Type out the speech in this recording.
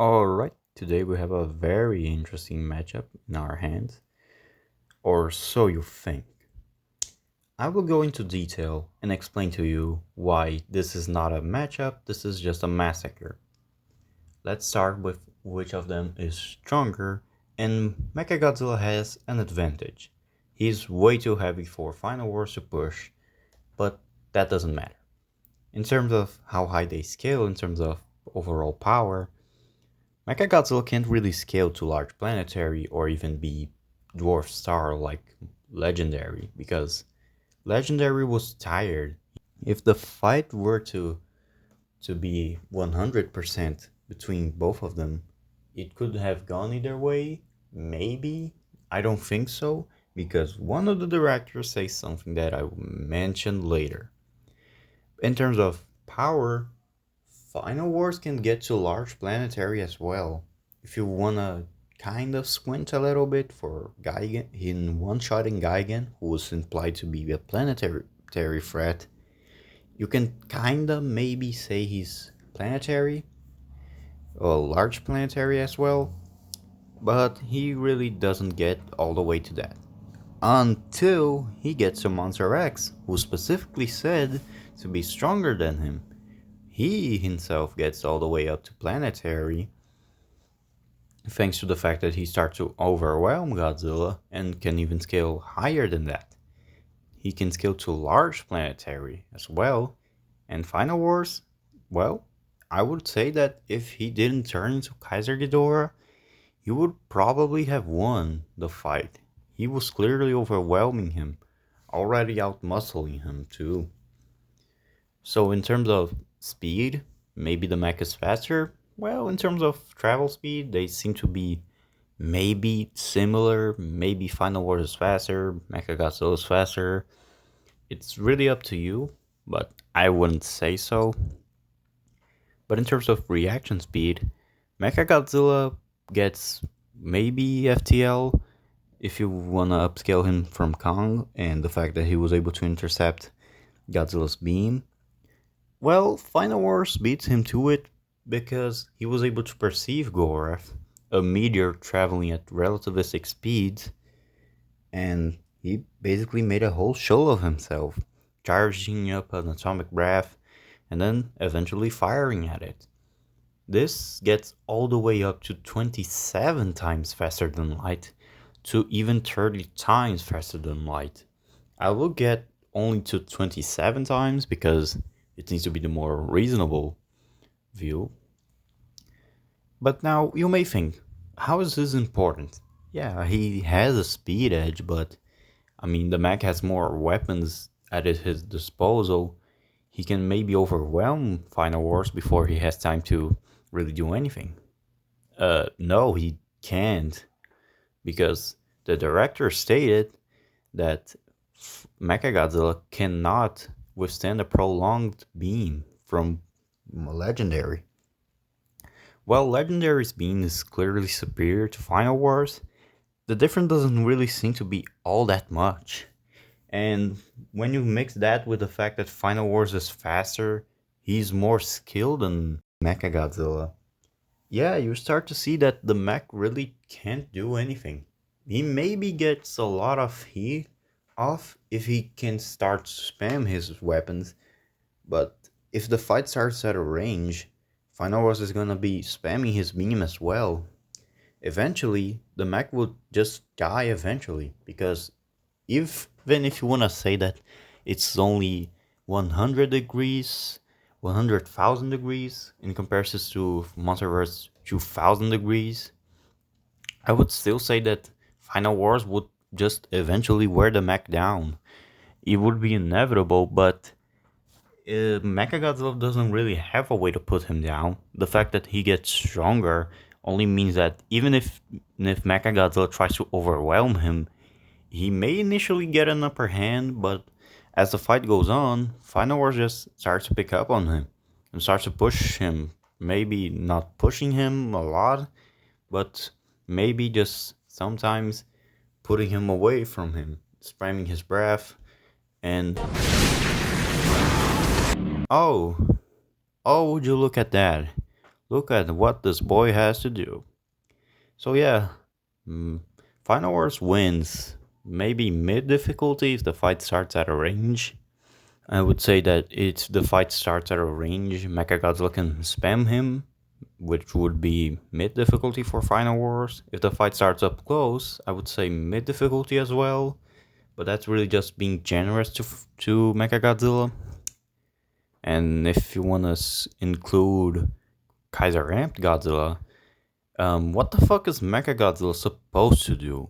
Alright, today we have a very interesting matchup in our hands, or so you think. I will go into detail and explain to you why this is not a matchup, this is just a massacre. Let's start with which of them is stronger, and Mechagodzilla has an advantage. He's way too heavy for Final Wars to push, but that doesn't matter. In terms of how high they scale, in terms of overall power, Mechagodzilla can't really scale to large planetary or even be dwarf star like legendary because legendary was tired. If the fight were to be 100% between both of them, it could have gone either way. Maybe. I don't think so because one of the directors says something that I will mention later. In terms of power, Final Wars can get to large planetary as well. If you wanna kind of squint a little bit for Gigan in one-shotting Gigan, who was implied to be a planetary threat, you can kinda maybe say he's planetary, a large planetary as well, but he really doesn't get all the way to that. Until he gets to Monster X, who specifically said to be stronger than him. He himself gets all the way up to planetary, thanks to the fact that he starts to overwhelm Godzilla and can even scale higher than that. He can scale to large planetary as well, and Final Wars, well, I would say that if he didn't turn into Kaiser Ghidorah, he would probably have won the fight. He was clearly overwhelming him, already outmuscling him too. So in terms of speed, maybe the mech is faster. Well, in terms of travel speed, they seem to be maybe similar. Maybe Final Wars is faster, Mechagodzilla is faster. It's really up to you, but I wouldn't say so. But in terms of reaction speed, Mechagodzilla gets maybe FTL if you wanna upscale him from Kong and the fact that he was able to intercept Godzilla's beam. Well, Final Wars beats him to it because he was able to perceive Gorath, a meteor traveling at relativistic speeds, and he basically made a whole show of himself, charging up an atomic breath and then eventually firing at it. This gets all the way up to 27 times faster than light, to even 30 times faster than light. I will get only to 27 times because it needs to be the more reasonable view. But now you may think, how is this important? Yeah, he has a speed edge, but I mean, the mech has more weapons at his disposal. He can maybe overwhelm Final Wars before he has time to really do anything. No, he can't, because the director stated that Mechagodzilla cannot withstand a prolonged beam from Legendary. While Legendary's beam is clearly superior to Final Wars, the difference doesn't really seem to be all that much. And when you mix that with the fact that Final Wars is faster, he's more skilled than Mechagodzilla. Yeah, you start to see that the mech really can't do anything. He maybe gets a lot of heat off if he can start to spam his weapons, but if the fight starts at a range, Final Wars is gonna be spamming his beam as well. Eventually, the mech will just die eventually, because even if you wanna say that it's only 100 degrees, 100,000 degrees in comparison to Monsterverse 2000 degrees, I would still say that Final Wars would just eventually wear the mech down. It would be inevitable, but Mechagodzilla doesn't really have a way to put him down. The fact that he gets stronger only means that even if Mechagodzilla tries to overwhelm him, he may initially get an upper hand, but as the fight goes on, Final Wars just starts to pick up on him and starts to push him. Maybe not pushing him a lot, but maybe just sometimes putting him away from him, spamming his breath, and oh, oh, would you look at that? Look at what this boy has to do. So yeah, mm, Final Wars wins. Maybe mid difficulty if the fight starts at a range. I would say that if the fight starts at a range, Mechagodzilla can spam him, which would be mid difficulty for Final Wars. If the fight starts up close, I would say mid difficulty as well. But that's really just being generous to Mechagodzilla. And if you want to include Kaiser Amped Godzilla, what the fuck is Mechagodzilla supposed to do?